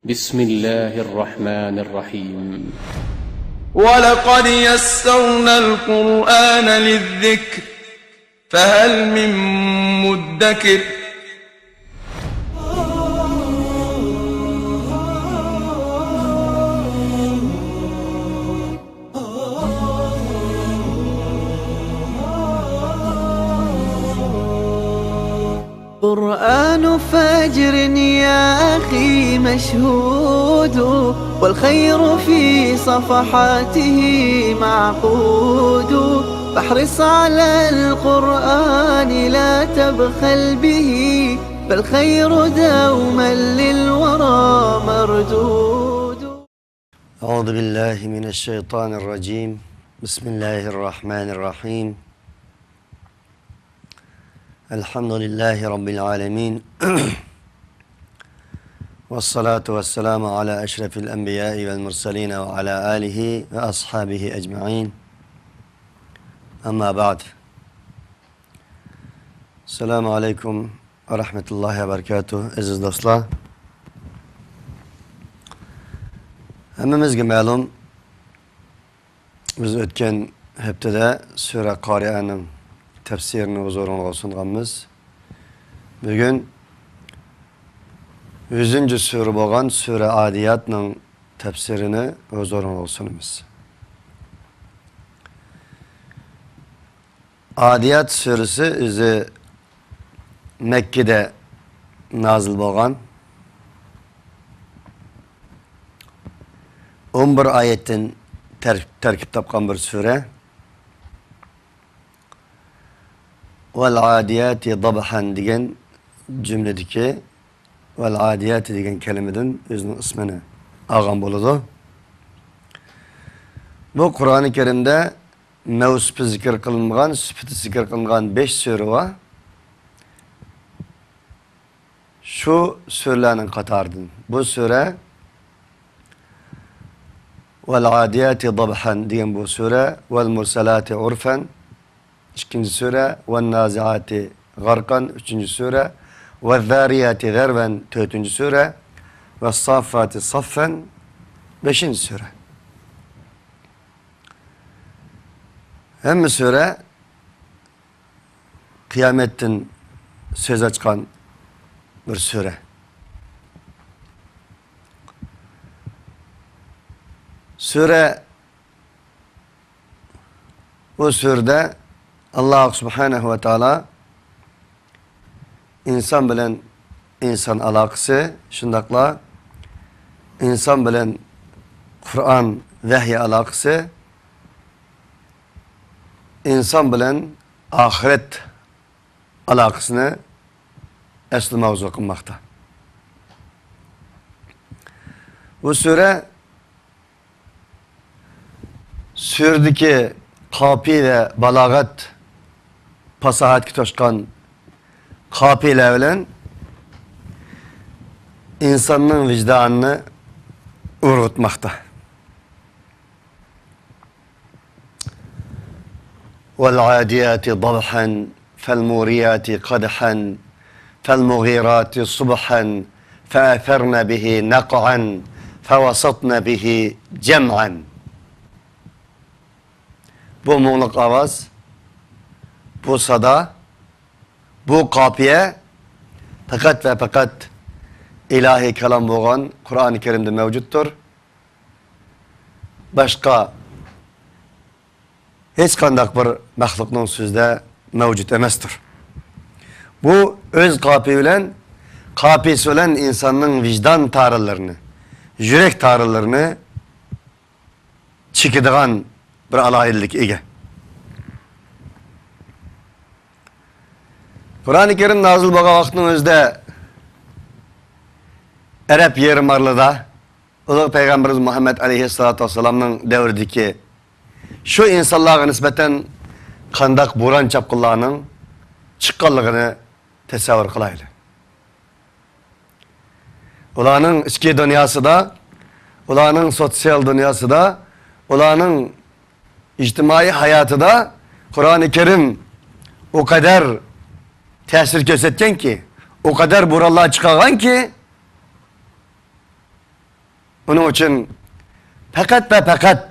بسم الله الرحمن الرحيم ولقد يسرنا القرآن للذكر فهل من مدكر قرآن فجر يا أخي مشهود والخير في صفحاته معقود فاحرص على القرآن لا تبخل به فالخير دوما للورى مردود. أعوذ بالله من الشيطان الرجيم. بسم الله الرحمن الرحيم. الحمد لله رب العالمين والصلاة والسلام على أشرف الأنبياء والمرسلين وعلى آله وأصحابه أجمعين. أما بعد. السلام عليكم ورحمة الله وبركاته. Aziz dostlar, hammamizga ma'lum, biz o'tgan haftada Sura Qari'aning tafsirini huzurunuzga sunganmiz. Bugün 100. sura bo'lgan Sura Adiyatning tafsirini huzurunuzga sunamiz. Adiyat surasi o'zi Mekke'de nazil bo'lgan 11 oyatdan tarkib topgan bir sura. وَالْعَادِيَاتِ ضَبْحًا degan cümledeki وَالْعَادِيَاتِ degan kelimeden özünün ismini algan bo'ladi. Bu Kur'an-ı Kerim'de mevsupi zikir kılınmagan, süpütü zikir kılıngan 5 sure var. Şu surelerin katarıdır. Bu sure وَالْعَادِيَاتِ ضَبْحًا degan bu sure وَالْمُرْسَلَاتِ عُرْفًا İkinci sure وَالنَّازِعَاتِ غَرْقًا üçüncü sure وَالذَّارِيَاتِ ذَرْوًا dördüncü sure وَالصَّافَّاتِ صَفًّا beşinci sure. Hem sure kıyametin söz açkan bir sure. Sure bu surede Allah Subhanahu ve Teala insan bilen insan alakası, şundakla insan bilen Kur'an vahiy alakası, insan bilen ahiret alakasını asli mavzu kılmakta. Bu suredeki kafi ve balagat pasahat toşkan kafiyle bilen insanın vicdanını urgutmakta. وَالْعَادِيَاتِ ضَبْحًا فَالْمُورِيَاتِ قَدْحًا فَالْمُغِيرَاتِ صُبْحًا فَأَثَرْنَ بِهِ نَقْعًا فَوَسَطْنَ بِهِ جَمْعًا. Bu muğlak avaz, bu sada, bu kafiye fakat ve fakat ilahi kelam bo'lgan Kur'an-ı Kerim'de mevcuttur. Başka hiç kandak bir mahlukның sözde mevcut emasdır. Bu öz kafiyesi bilen insanın vicdan tarılarını, yürek tarılarını çekidigan bir alayillik ege. Kur'an-ı Kerim nazil bo'lgan vaqtning o'zida Arab yerimarlida ulug' payg'ambarimiz Muhammad alayhissalatu vassalamning davridagi shu insonlarga nisbatan qandaq bo'ron chapqinlarning chiqqanligini tasavvur qilaylik. Ularning ichki dunyosida, ularning sotsial dunyosida, ularning ijtimoiy hayotida Kur'an-ı Kerim o kadar tesir gösterken ki, o kadar buralar çıkaran ki Onun için fakat ve fakat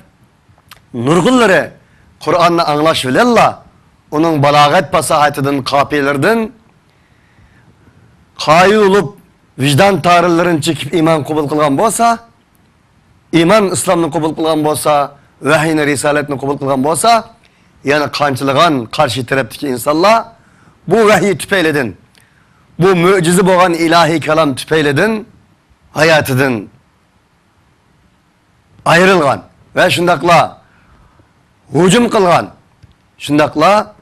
nurgulları Kur'an'ı anlaşılırlar. Onun balagat pasahatinden, kafilerden kayı olup vicdan tarihlerini çekip iman kabul kılgan bolsa, iman İslam'ını kabul kılgan bolsa, vahiyini, risaletini kabul kılgan bolsa, yani kançılıgan karşı taraftaki insanlar bu vahiy tüpeyledin, bu mucize boğan ilahi kelam tüpeyledin, hayatıdın ayrılgan ve şundakla hücum kılgan, şundakla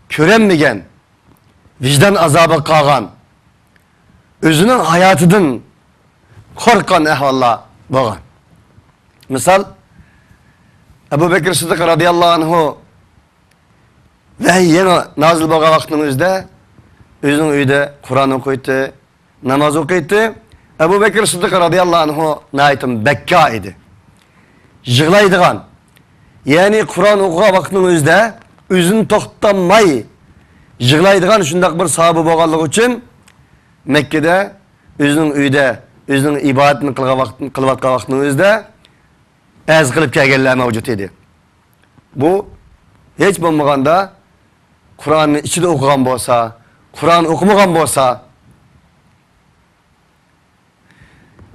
körenmegen, vicdan azabı kağan, özünün hayatıdın korkan ehvalla boğan. Misal, Ebu Bekir Sıddık radıyallahu anhu vahiy yeni nazil boğan vaktimizde özünün uyda Kur'an okuydu, namaz okuydu. Ebu Bekir Sıddık radıyallahu anhu naitim bekka idi. Jığlaydıgan. Yani Kur'an okuğa vaktimizde özün toxtamay jığlaydıgan şundak bir sahabı boğanlık için Mekke'de özünün uyda özünün ibadetini kılvatqa vaktimizde ez kılıp kelgenler mevcut idi. Bu hiç bulmaganda Kur'an'ın içinde okugan bolsa, Kur'an okumagan bolsa,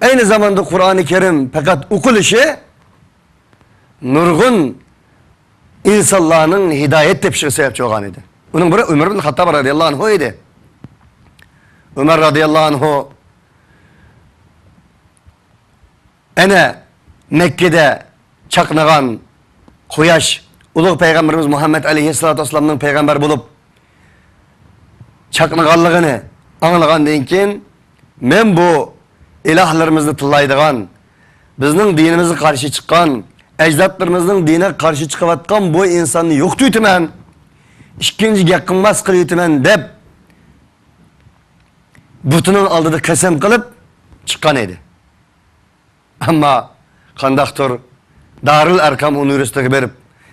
aynı zamanda Kur'an-ı Kerim fakat okuluşu nurgun insanların hidayet tepşiri sebep çoğan idi. Onun biri Ömer bin Hattab radıyallahu anhu idi. Ömer radıyallahu anhu ene Mekke'de çaknagan kuyaş Uluq Peygamberimiz Muhammed aleyhissalatu vesselam'nın peygamber bulup çaknaganlığını anlagandan keyin men bu ilahlarımızı tıllaydıgan, bizning dinimize karşı çıkan, ecdatlarımızın dine karşı çıkavatkan bu insanı yok tüytümen, işkinci yakınmaz kılıytümen dep butunun aldığı kasem kılıp çıkan idi. Ama kandaktır Darül Erkam Üniversitesi berip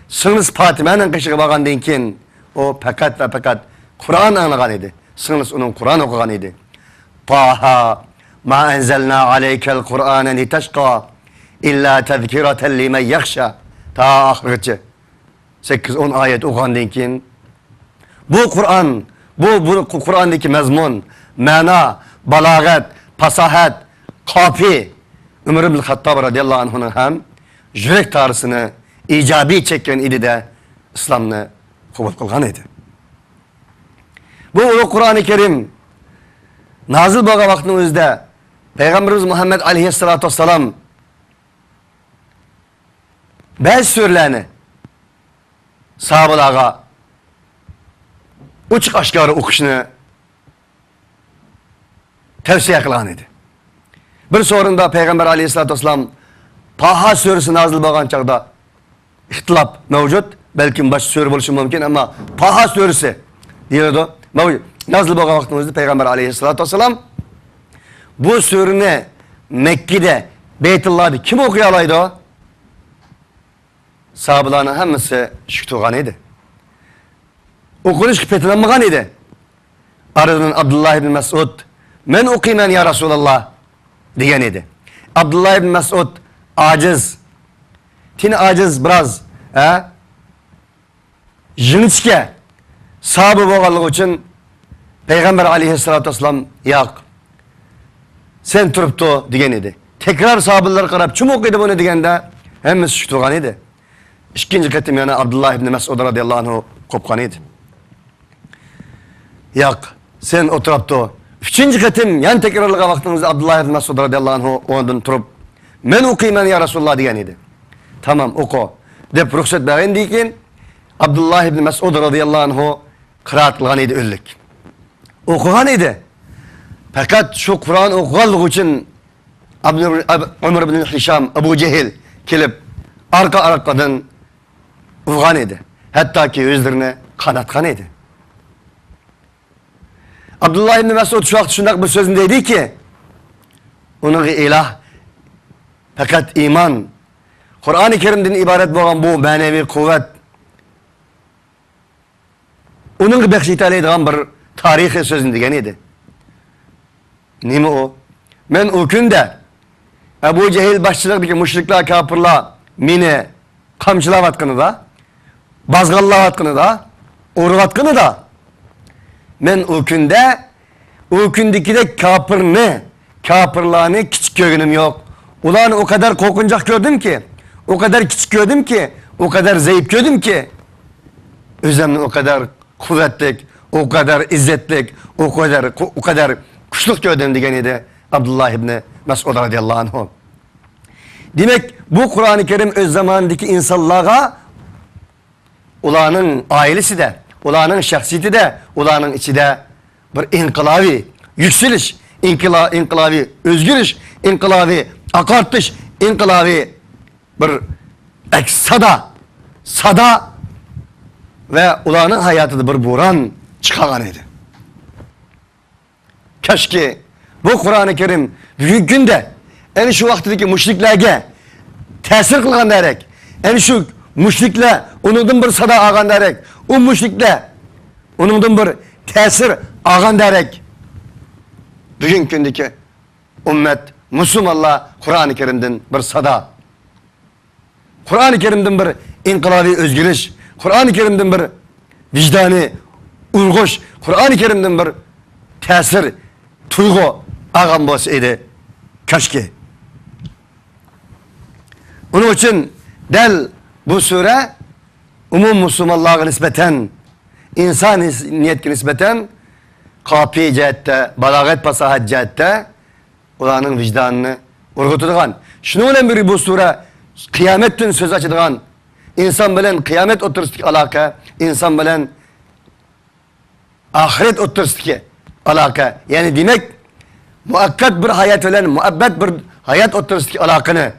sınıs Fatime'nin kışığı bağandan keyin o fakat ve fakat Kur'an anlagan idi. Sınıs onun Kur'an okugan idi. Taha ma enzelna aleykel Kur'anen liteşqa illa tezkireten limen yakşa. Ta ahirci 8-10 ayet okugandan keyin bu Kur'an, bu Kur'an'daki mezmun, mana, balagat, pasahat, kafi Ömer ibn Hattab radıyallahu anh'ın hem jürek tarısını icabi çeken idi de İslam'ını kabul kılgan idi. Bu Kur'an-ı Kerim nazil boğan vaktimizde Peygamberimiz Muhammed aleyhissalatu vesselam 5 sürelerini sahabalara uçuk aşkarı okuşunu tavsiye kılan idi. Bir sorunda Peygamber aleyhissalatu vesselam Taha suresi nazil boğan çağda ihtilaf mevcut. Belki baş sure buluşu mümkün ama Taha suresi diyordu. Nazil boğan vaktimizde Peygamber aleyhissalatu vesselam bu sureni Mekke'de Beytullah'da kim okuyalaydı o? Sahabaların hemisi şüktuğan idi. Okunuş petlenmegan idi. Aradan Abdullah ibn Mesud men okuyman ya Resulallah diyen idi. Abdullah ibn Mesud aciz. Tini aciz biraz. Jiniçke sahabı boğanlık için Peygamber aleyhissalatu vesselam yok. Sen turuptu diyen idi. Tekrar sahabeler karab kim okuydu bunu digende hemisi şüktuğan idi. İkinci ketim yani Abdullah ibn Mesud radıyallahu anhu kopkan idi. Yok. Sen oturuptu. Üçüncü ketim yan tekrarlığa vaktimizde Abdullah ibn Mesud radıyallahu anhu ondan turup men okuyman ya Resulullah diyen idi. Tamam oku. Dep ruhsat bergen diyen Abdullah ibn Mesud radıyallahu anhu kıraat kılgan idi öllük. Okugan idi. Fakat şu Kur'an okuganlık için Ömer ibn Hişam, Ebu Cehil kelip arkadan ufgan idi. Hatta ki özlerine kanatkan idi. Abdullah ibn Mesud şu vakti şundak bir sözündeydi ki onun ilah fakat iman Kur'an-ı Kerim'den ibaret boğan bu manevi kuvvet onun bekşit aleydiğen bir tarihi sözündegen idi. Nimi o? Men o günde Ebu Cehil başçılıktaki müşrikler, kafirler meni kamçılavatqını da, bazgallavatqını da, uruvatqını da, men o kündekidek kafirlarni kichik ko'rganim yo'q. Ularni o kadar korkunçak gördüm ki, o kadar küçük gördüm ki, o kadar zayıf gördüm ki, özümni o kadar kuvvetlik, o kadar izzetlik, o kadar kuçluk gördüm degan edi Abdullah ibn Mas'ud radıyallahu anh. Demek bu Kur'an-ı Kerim öz zamanındaki insanlara, ularning ailesi de, ularning şahsiyeti de, ularning içinde bir inqilabi yükseliş, inqilabi özgürüş, inqilabi akartış, inqilabi bir sada ve ularning hayatında bir buran çıkan idi. Keşke bu Kur'an-ı Kerim bugün günde en şu vaktdeki müşriklerge tesir kılgan derek, en şu müşrikler onundan bir sada ağan derek, o müşrikler onundan bir tesir ağan derek, bugün gündeki ümmet Müslümanlar Kur'an-ı Kerim'den bir sada, Kur'an-ı Kerim'den bir inqilabi özgürlüş, Kur'an-ı Kerim'den bir vicdani urguş, Kur'an-ı Kerim'den bir tesir, tuygu ağam bolsaydı keşke. Onun için del bu sure umum Müslümanlığa nispeten, insan niyetine nispeten kafi cihette, balagat pasahat cihette ulanın vicdanını urgutadigan. Şunu bilen biri bu sure kıyametten söz açadigan, insan bilen kıyamet oturusdaki alaka, insan bilen ahiret oturusdaki alaka. Yani demek muakkat bir hayat bilen muabbet bir hayat oturusdaki alakını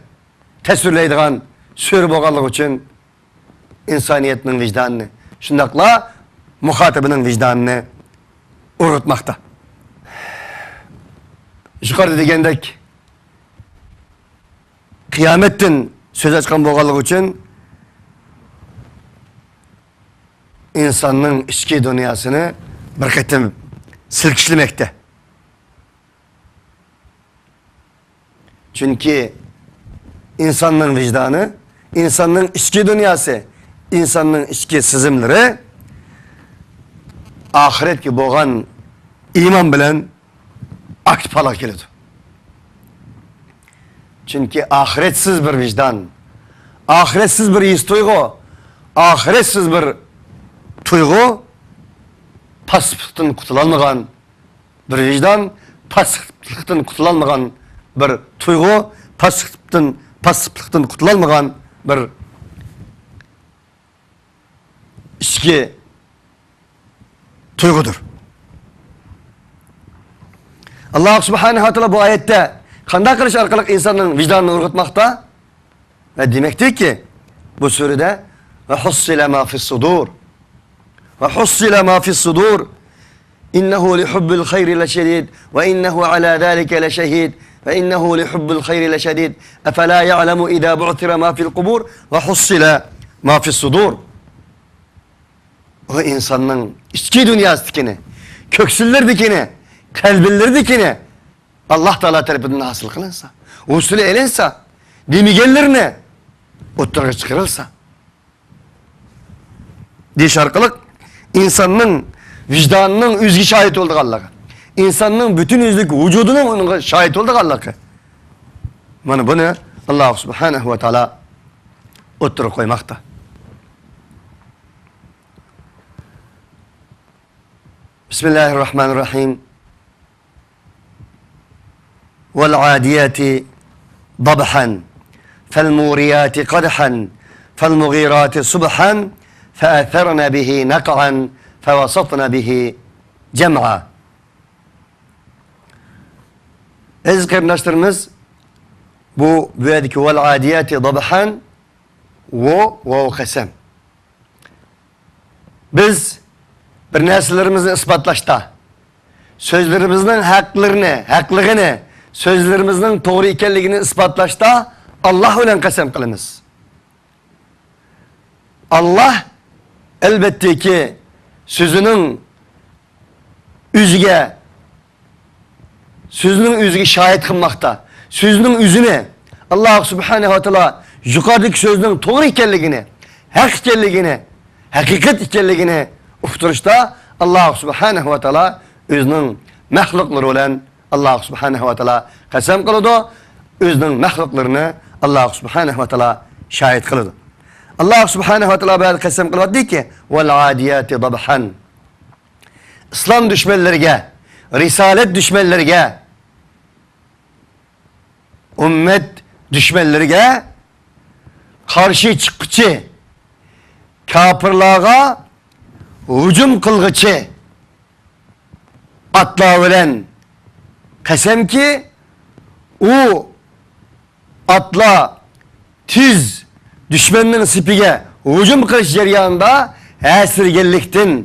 tesirleydigan sure bolganligi için insaniyetinin vicdanını, şundakla muhatabının vicdanını urgutmakta. Yukarıda degендek kıyametten söz açkan bolganligi için insanın içki dünyasını bir ketim silkişlemekte. Çünkü insanın vicdanı, insanın içki dünyası, insanın içki sızımları ahiret ki boğan iman bilen akpala geldi. Çünkü ahiretsiz bir vicdan, ahiretsiz bir his tuygu, ahiretsiz bir tuygu, paslıktan kutulanmagan bir vicdan, paslıktan kutulanmagan bir tuygu, paslıktan kutulanmagan bir içki tuygudur. Allah subhanahu wa ta'ala bu ayette kanday qilish orqali insanın vicdanını urgutmakta ve demektir ki bu surede ve hussila ma fi's sudur ve hussila ma fi's sudur innehu li hubbil hayri leşedid ve innehu ala zalika leşehid ve innehu li hubbil hayri leşedid efela ya'lemu idâ bu'thira ma fi'l kubur ve hussila ma fi's sudur. O insanın içki dünyasındakini, köksüllerdekini, kalbillerdekini Allah Teala tarafından hasıl kılınsa, usulü elinse, demigenlerine oturuğa çıkarılsa, diş arkalık insanın vicdanının üzgü şahit olduk Allah'a. İnsanın bütün üzlük vücudunun şahit olduk Allah'a. Bana bunu Allah subhanahu ve teala oturuğa koymakta. Bismillahirrahmanirrahim. وَالْعَادِيَاتِ ضَبْحًا فَالْمُورِيَاتِ قَدْحًا فَالْمُغِيرَاتِ صُبْحًا فَأَثَرْنَ بِهِ نَقْعًا فَوَسَطْنَ بِهِ جَمْعًا. Aziz kardeşlerimiz, bu büyüdeki وَالْعَادِيَاتِ ضَبْحًا ve kasem. Biz bir neslerimizi ispatlaşta, sözlerimizin haklılığını, sözlerimizin doğru ikenligini ispatlaşta Allah ile kasem kılınız. Allah elbette ki sözünün üzüge şahit kılmakta, sözünün üzüne Allah subhanahu wa ta'ala yukarıdaki sözün doğru ikenligini, hak ikenligini, hakikat ikenligini ufturuşta Allah subhanahu wa ta'ala özünün məxluqları olan Allah subhanahu wa ta'ala qasam qılıdı. Özünün məxluqlarını Allah subhanahu wa ta'ala şahit qılıdı. Allah subhanahu wa ta'ala böyle qasam qılıdı deyir ki وَالْعَادِيَاتِ ضَبْحًا İslam düşmanlarına, risalet düşmanlarına, ümmet düşmanlarına karşı çıkıcı, kapırlığa hücum kılgıcı atla bilen qasam ki o atla tüz düşmanın sipiga hücum qilish jarayonida asirganlikdan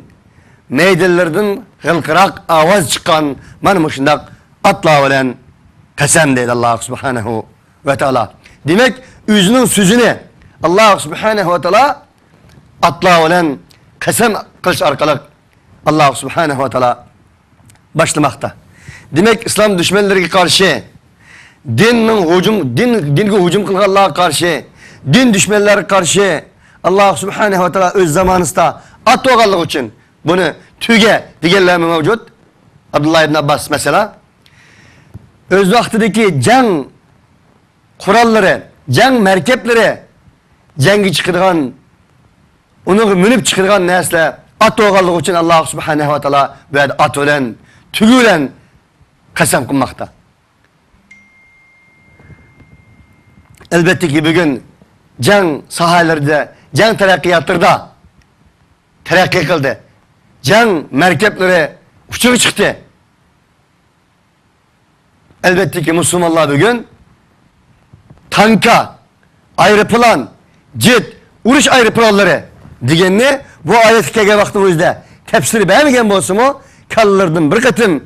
meydanlardan g'ilqiroq ovoz chiqqan mana shundoq atla bilan qasam deydi Allah subhanahu ve taala. Demek özünün sözünü Allah subhanahu ve taala atla bilan qasam qilish orqali Allah subhanahu ve taala başlamakta. Demek İslam düşmanlarına karşı dinge hücum kılganlarga karşı, din düşmanlarına karşı Allah subhanahu ve taala öz zamanında at olganlığı için bunu tüge degenler mevcut. Abdullah ibn Abbas mesela öz vaktideki can kuralları, can merkepleri, cengi çıkırgan, onu münip çıkırgan nesle at olganlığı için Allah subhanahu ve taala böyle at olan, tügü olan qasam qılmakta. Elbette ki bugün can sahalarda, can terakkiyatlarda terakki kıldı. Can merkepleri uçuğa çıktı. Elbette ki Müslümanlar bugün tanka, ayrıpılan, jet, uruş ayrıpılanları degenini bu ayet-i kerime vaktimizde tefsiri beğenmegen bolsa mu kallardan bir katım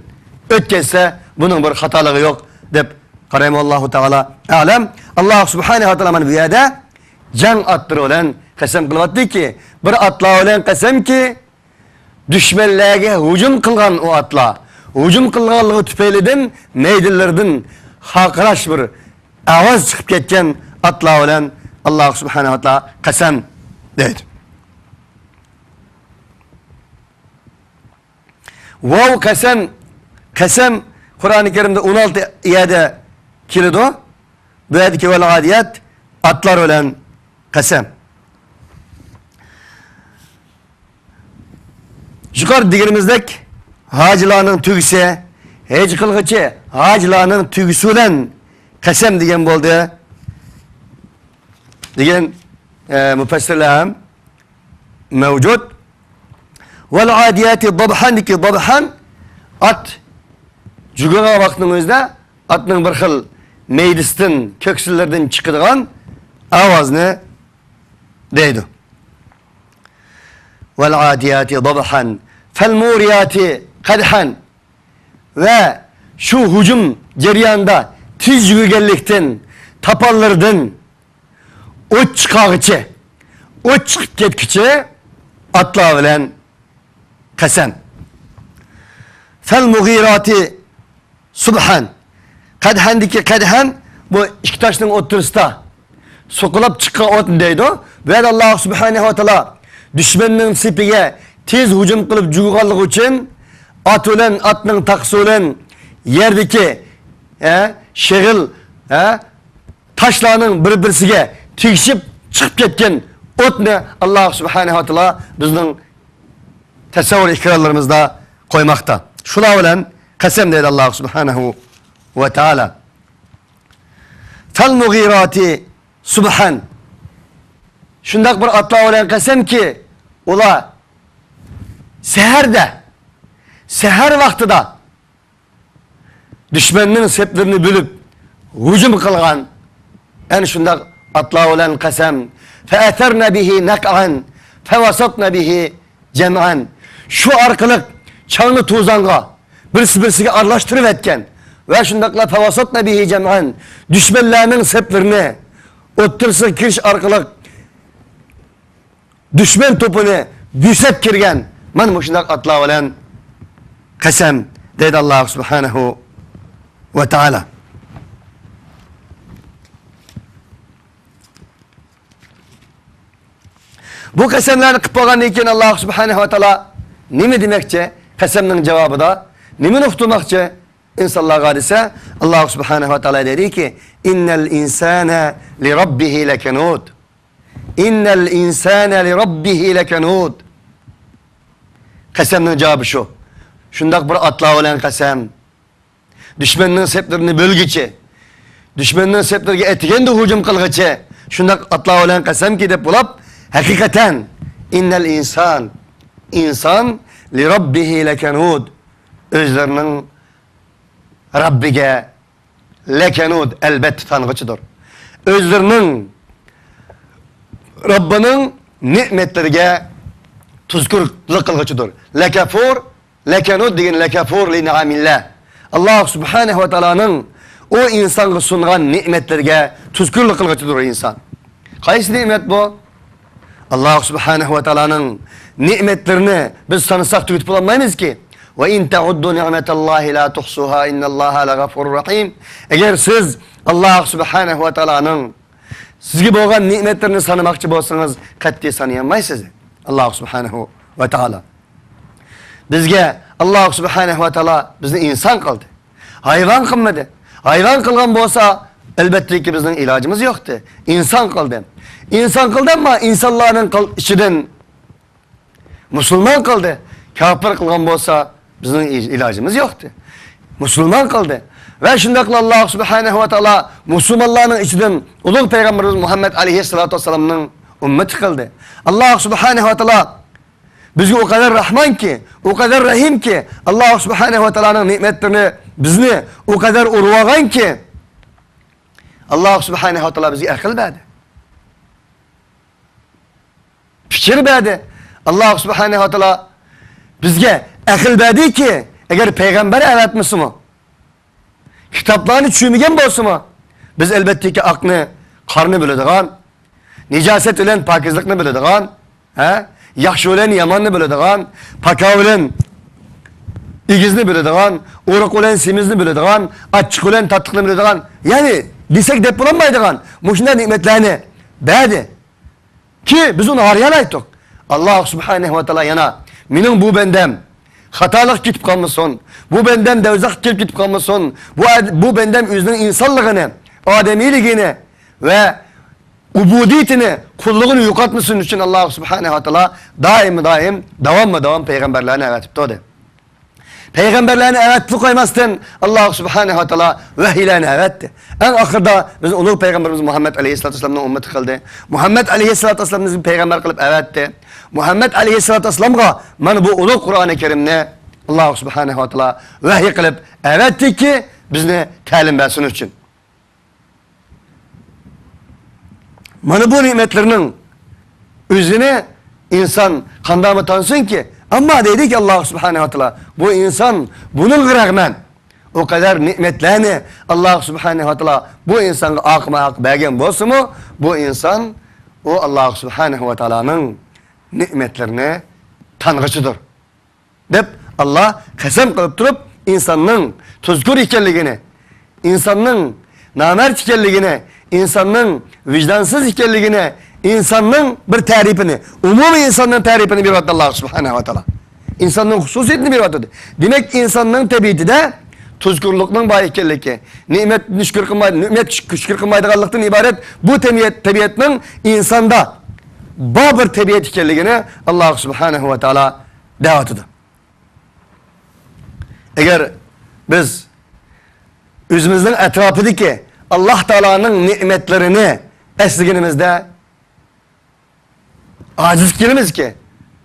ötkese bunun bir hatalığı yok dep Allahu Teala alem. Allah subhanahu wa ta'ala bu yerde can attırı olan qasam qılıbatdı ki bir atla olan qasam ki düşmanlarga hücum kılgan o atla hücum kılganlığı tüpeylidin meydillerden haqıraş bir avaz çıkıp ketken atla olan Allah subhanahu wa ta'ala qasam deydi. Vav qasam Kur'an-ı Kerim'de 16 iyade kilido. Bu yerdeki vel adiyat atlar olan qasam. Yukarı digirimizdeki hacılarının tügüsü, hec kılgıcı hacılarının tügüsü olan qasam degen boldu. Degen müfessirler mevcut. Vel adiyati dabhan deki dabhan at Cügüne baktığımızda atның bir xil meydistin, köksüllerden çıkıdığan avazını deydi. Vel adiyati dabhan fel muriyati kadhan ve şu hücum ceryanında tiz yürügenlikten tapallardan o çıkağıcı, o çıkıp ketkici atla bilen qasam. Fel mugirati subhan kadhandaki kadhan bu iki taşın oturusda sokulap çıkan ot deydi. Ve Allah subhanahu wa ta'ala düşmanın sipiga tez hücum kılıp cüğallığı için at olan atның taksı olan yerdeki şehil taşlarının bir-birisiga tegishib çıkıp ketken otni Allah subhanahu wa ta'ala bizning tasavvur ikrarlarımızda koymakta. Şuna bilen qasam deydi Allah subhanahu ve taala. Fel mugirati subhan. Şundaq bir atla bilen qasam ki ola seher vaqtida düşmanning seplerini bölüp hücum kılgan en şundaq atla bilen qasam. Fe'atharna bihi nak'an fevasatna bihi cem'an. Şu arqılık çağını tuzanga birisi-birisiga aralashtirib etken ve şundaqla fevasatna bihi cem'an düşmanlarning seplerini o'ttirsa kirish arqılık düşman topunu büsep kirgen mana shundaq atla bilen qasam deydi Allah subhanahu ve taala. Bu qasamlarni qilib bo'lgandan keyin Alloh subhanahu va taolo nima demoqchi? Qasamning javobida nimani uqtirmoqchi? İnsanlarga desa Alloh subhanahu va taolo dediki: "İnnel insana li robbihi lakanud." İnnel insana li robbihi lakanud. Qasamning javobi shu. Shundaq bir atlar bilan qasam. Düşmanning seplerini bölgichi. Düşmanning seplariga etiganda hujum qilg'ichi. Shundaq atlar bilan qasamki deb bo'lib, haqiqatan innal insan li robbihi lakanud. O'zlarining Rabbiga lakanud albatta tang'ichidir. O'zlarining Rabbining ne'matlariga tuzkurlik qilg'ichidir. Lakafur, lakanud degan lakafur li ni'amillah. Alloh subhanahu va taoloning o insonga sungan ne'matlarga tuzkurlik qilg'ichidir inson. Qaysi ne'mat bu? Alloh subhanahu va taoloning ne'matlarini biz sansak tugitib bo'lmaymiz-ki. Ve in ta'uddu ni'matallahi la tuhsuha innallaha lagafurur rahim. Eğer siz Allah subhanahu va taoloning sizga bo'lgan ne'matlarini sanamoqchi bo'lsangiz, qat'iy sanayolmaysiz. Allah subhanahu va taolo bizga Allah subhanahu va taolo bizni inson qildi. Hayvon qilmadi. Hayvon qilgan bo'lsa, albatta ki bizning ilojimiz yo'qdi. İnson qildi. İnson qildi ama insonlarning ichidan musulmon qildi. Kafir qilgan bo'lsa, bizning ilojimiz yo'qdi. Musulmon qildi. Ve shundaqla Alloh subhanahu va taolo musulmonlarning ichidan ulug' payg'ambarimiz Muhammad alayhissalatu vassalamning ummati qildi. Alloh subhanahu va taolo bizga o kadar rahman ki, o kadar rahim ki, Alloh subhanahu va taoloning ne'matlarini bizni o kadar urg'agan ki, Alloh subhanahu va taolo bizga aql berdi. Fikr berdi. Alloh subhanahu va taolo bizga aql berdi ki, eğer peygamber avatmisimi, kitaplarını tushunmagan bo'lsa-mu, biz albatta ki aqni, qarni biladigan, nijoset bilan pokizlikni biladigan, yaxshi bilan yomonni biladigan, paka bilan egizni biladigan, o'riq bilan semizni biladigan, achchiq bilan tattiqni biladigan, ya'ni desak deb bo'lmaydigan mushunday ne'matlarni berdi ki biz uni aryan aytdik. Alloh subhanahu va taolo yana mening bu bendem xatolik ketib qolmasin, bu bendem davzax kelib ketib qolmasin, bu bendem o'zining insonligini, odamiyligini ve ubudiyetini, kulluğunu yo'qotmasin uchun Alloh subhanahu va taolo daim davom payg'ambarlarni avatibdi. Payg'ambarlarni avatib qo'ymasdan Alloh subhanahu va taolo vahiylarni avatdi. Eng oxirida biz ulug' payg'ambarimiz Muhammad alayhissalatu vasallamning ummati qildi. Muhammad alayhissalatu vasallamni payg'ambar qilib avatdi. Muhammad alayhissalatu vasallamga mana bu ulug' Qur'oni Karimni Alloh subhanahu va taolo vahiy qilib avatdiki, bizni ta'lim bersin uchun. Mana bu nimetlerinin özüne insan qanday tansın ki, ama dedi ki Allah subhanahu wa ta'ala, bu insan bunun rağmen o kadar nimetlerini Allah subhanahu wa ta'ala bu insanga aqma bergen bolsa mu, bu insan o Allah subhanahu wa ta'ala'nın nimetlerini tanıgıcıdır. Dep Allah qasam qilib turib insanın tuzkur ekanligini, insanın namert ekanligini, insanın vicdansız ekanligini, insanın bir tarifini, umumiy insanın tarifini beradi Alloh subhanahu va taolo. İnsanın xususiyetini beradi. Demek insanın tabiatida tuzkurlikning bor ekanligi, ne'matni shukr qilmaydi, ne'mat shukr qilmaydiganlikdan iborat bu tabiatning insonda bor bir tabiat ekanligini Alloh subhanahu va taolo da'vatida. Eğer biz o'zimizning atrofidagi Allah Teala'nın nimetlerini esliginimizde aciz kelimiz ki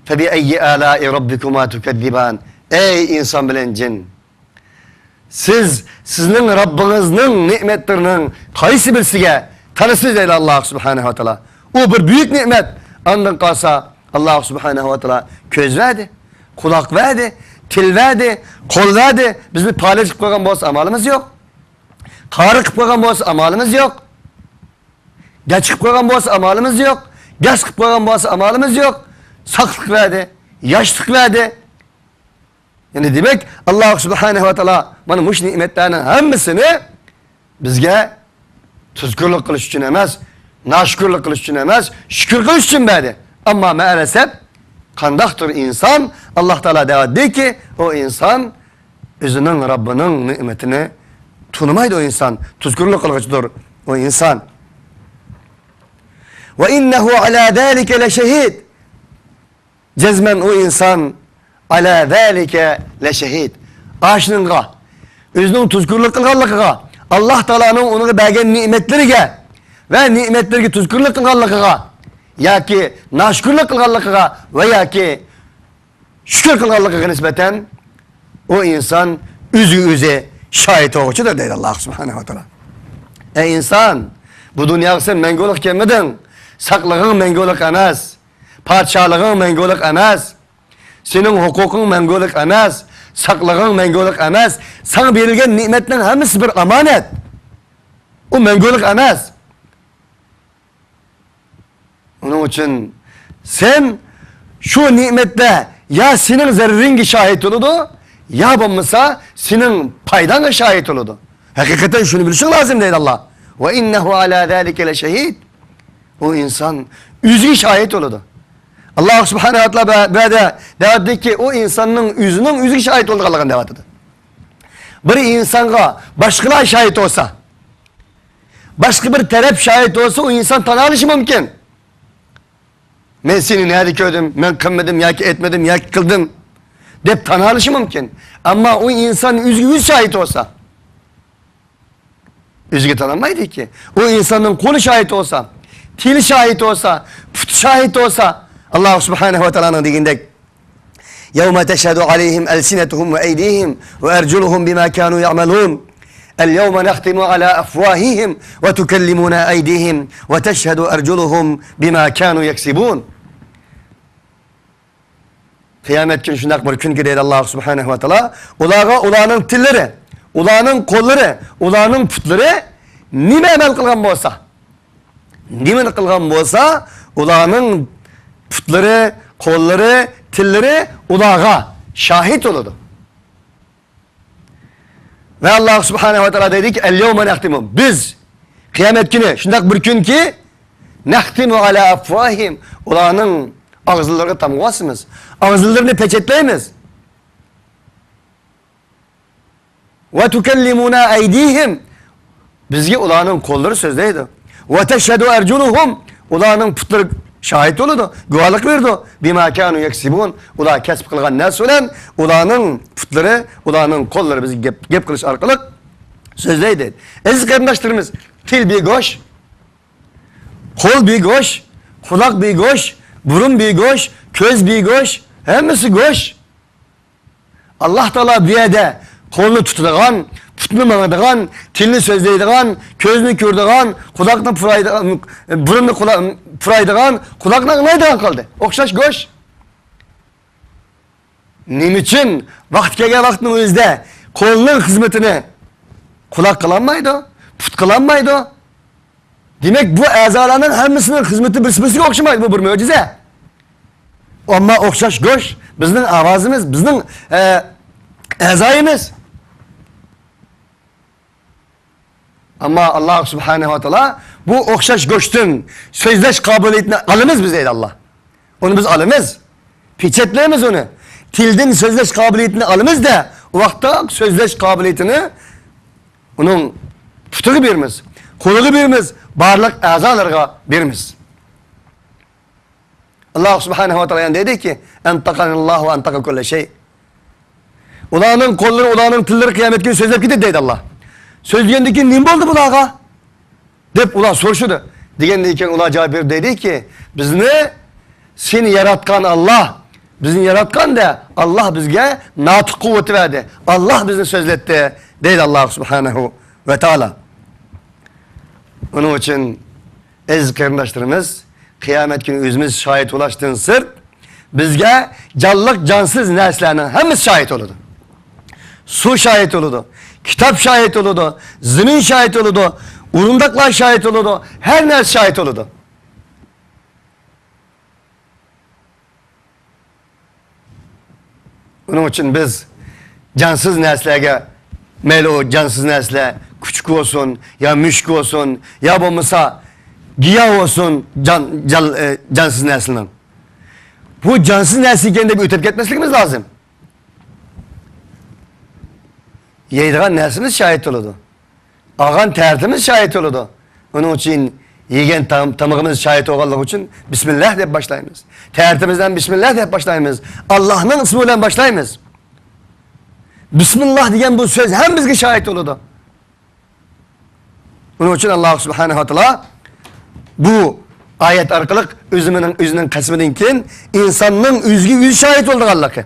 فَبِأَيِّ آلَاءِ رَبِّكُمَا تُكَذِّبَانِ Ey insan bilen cin, sizin Rabbinizin nimetlerinin qaysi birisiga tanısız deydi Allah subhanahu wa ta'ala. O bir büyük nimet. Ondan kalsa Allah subhanahu wa ta'ala göz verdi, kulak verdi, til verdi, kol verdi. Bizni paylaşıp çıkıp koygan bo'lsa amalimiz yok. Qarı qilib qo'ygan bo'lsa amalimiz yo'q. Gach qilib qo'ygan bo'lsa amalimiz yo'q. Gach qilib qo'ygan bo'lsa amalimiz yo'q. Saqlik verdi, yoshlik verdi. Yani demek Allah subhanahu wa ta'ala mana mush ne'matlarning hammasini bizga tuzkurlik qilish uchun emas, nashkurlik qilish uchun emas, shukr qilish uchun berdi. Ama maalesef kandaktır insan? Allah Teala dedi ki o insan özünün Rabbinin nimetini tanımaydı o insan. Tuzkurluk kılgıçıdır o insan. Ve innehu ala zâlike leşehid. Cezmen o insan ala zâlike leşehid. Aşınınğa, özünün tuzkurluk kılgınlıkıga, Allah Teala'nın onu bergen nimetlerine ve nimetlerine tuzkurluk kılgınlıkıga, ya ki naşkurluk kılgınlıkıga veya ki şükür kılgınlıkıga nispeten o insan üzü şahit olguçudur deydi Allah subhanehu ve teala. Ey insan, bu dünyada sen mengoluk gelmedin. Saklığın mengoluk emas. Padişahlığın mengoluk emas. Senin hukukun mengoluk emas. Saklığın mengoluk emas. Sana verilgen nimetlerin hepsi bir emanet. O mengoluk emas. Onun için sen şu nimette ya senin zerringi şahit oludu, ya bulmasa senin paydan şahit oludu. Hakikaten şunu bilsin lazım deydi Allah. Ve innehu ala zâlike leşehid. O insan üzü şahit oludu. Allah subhanehu ve teala dedi ki o insanın üzü şahit oldu Allah'ın devatıdır. Bir insana başkalar şahit olsa, başka bir taraf şahit olsa o insan tanışı mümkün. Ben seni nerede gördüm, ben kılmadım, ya ki etmedim, ya ki kıldım. Dep tanışı mümkün. Ama o insan üzgün şahit olsa, üzgün tanımaydı ki. O insanın kolu şahit olsa, dili şahit olsa, put şahit olsa, Allah subhanehu ve teala'nın dediğinde يَوْمَ تَشْهَدُ عَلَيْهِمْ أَلْسِنَتُهُمْ وَاَيْدِيهِمْ وَاَرْجُلُهُمْ بِمَا كَانُوا يَعْمَلُونَ الْيَوْمَ نَخْتِمُ عَلَى أَفْوَاهِهِمْ وَتُكَلِّمُنَا أَيْدِيهِمْ وَتَشْهَدُ أَرْجُلُهُمْ بِمَا كَانُوا يَكْسِبُونَ. Kıyamet günü şundak bir gün ki deydi Allah subhanehu ve teala, ulanın tilleri, ulanın kolları, ulanın putları nime emel kılgan bolsa, nime kılgan bolsa, ulanın putları, kolları, tilleri ulağa şahit oludu. Ve Allah subhanehu ve teala dedi ki el-yevme nehtimu. Biz kıyamet günü şundak bir gün ki nehtimu ala afvahim. Ulanın ağızlarını tamamlasımız. Ağızlarını peçetleyimiz. Ve tukellimuna eydihim. Bizge ulanın kolları sözdeydi. Ve teşhedü erculuhum. Ulanın putları şahit oludu. Güvalık verdi. Bima kanu yeksibun. Ula kesip kılgan ne söylen? Ulanın putları, ulanın kolları bizi gep kılıç arkalık sözdeydi. Aziz kardeşlerimiz, til bir goş, kol bir goş, kulak bir goş, burun bir goş, köz bir goş, hemisi goş. Allah Teala bir yerde kolunu tutulgan, putunu mağdığan, tilini sözleydiğen, közünü kördüğen, kulakını pıraydıgan, burununu pıraydıgan, kulakını ınaydıgan kaldı. Okşaş goş. Nim için vakt gelgen vaktinin özde kolunun hizmetini kulak kılanmaydı, put kılanmaydı. Demek bu azalarının hemmisinin hizmeti birisi okşamaydı, bu bir mucize. Ama okşaş goş, bizden avazımız, bizden azayımız. Ama Allah subhanehu ve teala bu okşaş goştun sözleş kabiliyetini alımız biz deydi Allah. Onu biz alımız. Piçetleyemiz onu. Tildin sözleş kabiliyetini alımız da o vakta sözleş kabiliyetini onun tutuğu birimiz, koluğu birimiz, barlık azalarına birimiz. Allah subhanehu ve teala dedi ki entakanallahu ve entaka kulle şey. Ulanın kolları, ulanın tilleri kıyamet günü sözler gitti deydi Allah. Söz diyendeki nim oldu bu dağa? Dep ulan soruşudu. Diyendeyken ulan cevap verdi dedi ki biz ne? Seni yaratkan Allah. Bizim yaratkan da Allah bizge natık kuvveti verdi. Allah bizi sözletti deydi Allah subhanehu ve teala. Onun için aziz kardeşlerimiz kıyamet günü özümüz şahit ulaştığın sır bizge canlılık cansız neslerinin hepimiz şahit olurdu. Su şahit olurdu. Kitap şahit olurdu. Zemin şahit olurdu. Urundaklar şahit olurdu. Her nerede şahit olurdu. Onun için biz cansız neslerge melo cansız nesle küçük olsun ya müşk olsun ya bulmasa giya olsun cansız neslinin. bu cansız nersi ekan deb o'tib ketmasligimiz lozim. Yeydigan narsamiz shahid bo'ladi. Olgan tartimiz shahid bo'ladi. Uning uchun yegan tamog'imiz shahid bo'lganligi uchun bismillah deb boshlaymiz. Tartimizdan bismillah deb boshlaymiz. Allohning ismi bilan boshlaymiz. Bismillah degan bu so'z ham bizga shahid bo'ladi. Uning uchun Alloh subhanahu va taolo bu ayet orqali o'zining qasmidan keyin insonning o'ziga o'zi shahid bo'lganligi.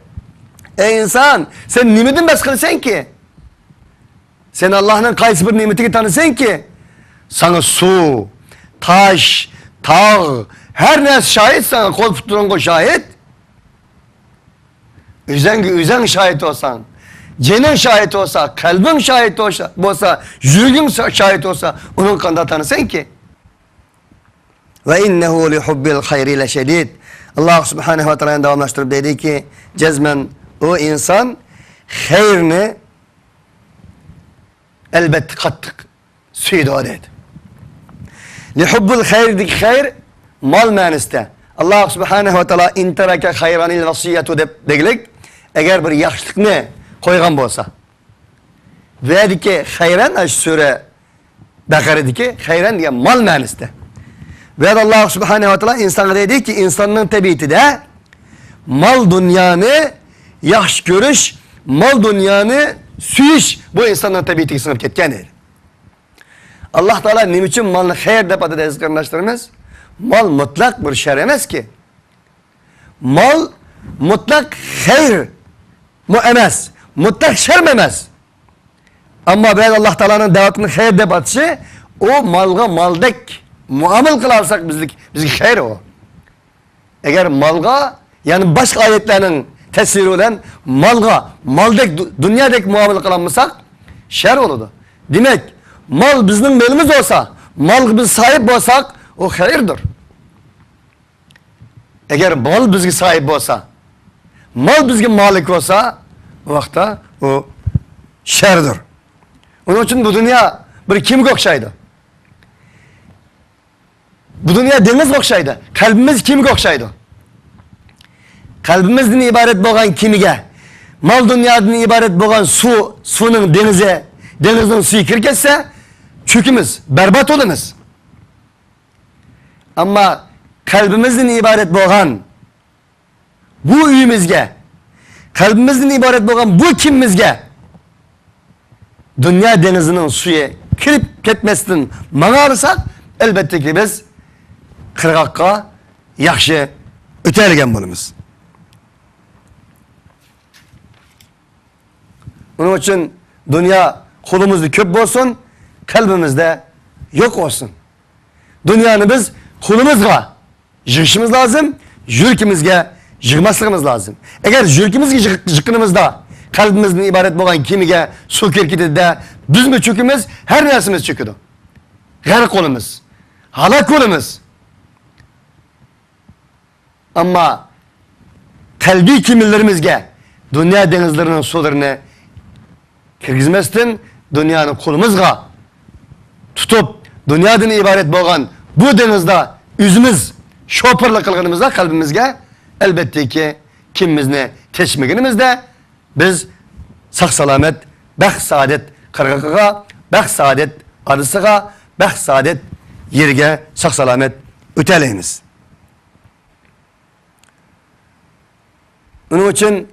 Ey inson, sen nimadan bas qilsanki? Sen Allah'ın qaysi bir ne'matiga tanisanki, sana su, taş, tağ, her narsa şahit sana, qo'l tutturan şahit. O'zing şahit olsan, jening şahit olsa, kalbing şahit olsa, yuraging şahit olsa, onun qanday tanisanki? Ve innehu li hubbil hayri leşedid. Allah subhanahu wa ta'ala davamlaştırıp dedi ki, cezmen o insan hayırını elbette kattık. Suydu o dedi. Lihubbul hayrdeki hayr mal maniste. Allah subhanahu wa ta'ala intaraka hayranil vasiyyetu degilik. Eğer bir yaxşılıkni koygan bolsa. Ve ki hayran aş sure Bakara'daki hayran diye mal maniste. Ve Allah subhanahu wa ta'ala insana dedi ki insanın tabiatı da mal dünyanı yaxşı görüş, mal dünyanı süyiş bu insanın tabiatiga sınıp ketken değil. Allah Teala nima uchun malni xayr deb atadi aziz qarindoshlarimiz? Mal mutlaq bir shar emas ki. Mal mutlaq xayr emas, mutlaq shar emas. Ammo biz Allah Teala'nın davetini xayr deb atishi, o malga maldek muamele kılarsak bizga xayr o. Eğer malga, yani başka ayetlerinin tesiri olan malga, maldek, dünyadaki muamele kılanmasak şer olurdu. Demek mal bizning melimiz olsa, mal biz sahip olsak o hayırdır. Eğer mal bizga sahip olsa, mal bizga malik olsa o vaqtda o şerdir. Onun için bu dünya bir kimga o'xshaydi? Bu dünya deniz o'xshaydi. Kalbimiz kimga o'xshaydi? Kalbimizden ibaret bo'lgan kimiga, mal dunyodan ibaret bo'lgan suvning denizning suvi kirib ketsa, cho'kimiz, barbod bo'lamiz. Ammo kalbimizden ibaret bo'lgan bu uyimizga, kalbimizden ibaret bo'lgan bu kimimizga dünya denizinin suyu kirib ketmesinden mağarırsak, elbette ki biz qirg'oqqa yaxshi o'tadigan bo'lamiz. Onun için dünya qo'limizda ko'p bo'lsin, qalbimizda yo'q olsun. Dünyani biz qo'limizga yig'ishimiz lazım, yuragimizga yig'masligimiz lazım. Eğer yuragimizga yig'ganimizda qalbimizdan ibaret bo'lgan kemiga suv kirib ketadi, bizmi cho'kimiz, har narsamiz cho'kadi. G'arq bo'lamiz, halok bo'lamiz. Ama kalbi kimillerimizge dünya denizlerinin sularını kirgizmezden dünyanın kolumuzga tutup dünyadan ibaret bo'lgan bu denizde üzümüz şopırla kılgınımızda kalbimizge elbette ki kimimizni teşmeginimizde biz sağ salamet, baxt saadet qirg'oqiga, baxt saadet arısıga, baxt saadet yerge sağ salamet o'talaymiz. Onun için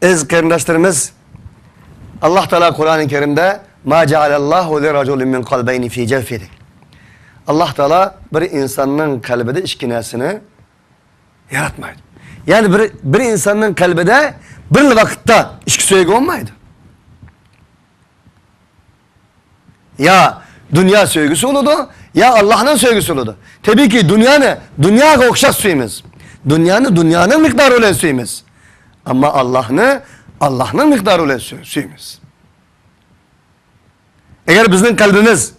aziz qarindoshlarimiz Allah Teala Kur'an-ı Kerim'de ma ja'alallahu li rajulin min qalbayni fi jawfihi. Allah Teala bir insanın kalbide ikki narsani yaratmaydi. Yani bir insanın kalbide bir vakitte ikki sevgi olmaydı. Ya dünya sevgisi olurdu, ya Allah'ın sevgisi olurdu. Tabii ki dünyaya o'xshash suymiz. Dünyanın miktarı ile suymiz. Ama Allah'ın miktarı ile suymiz. Eğer bizim kalbimiz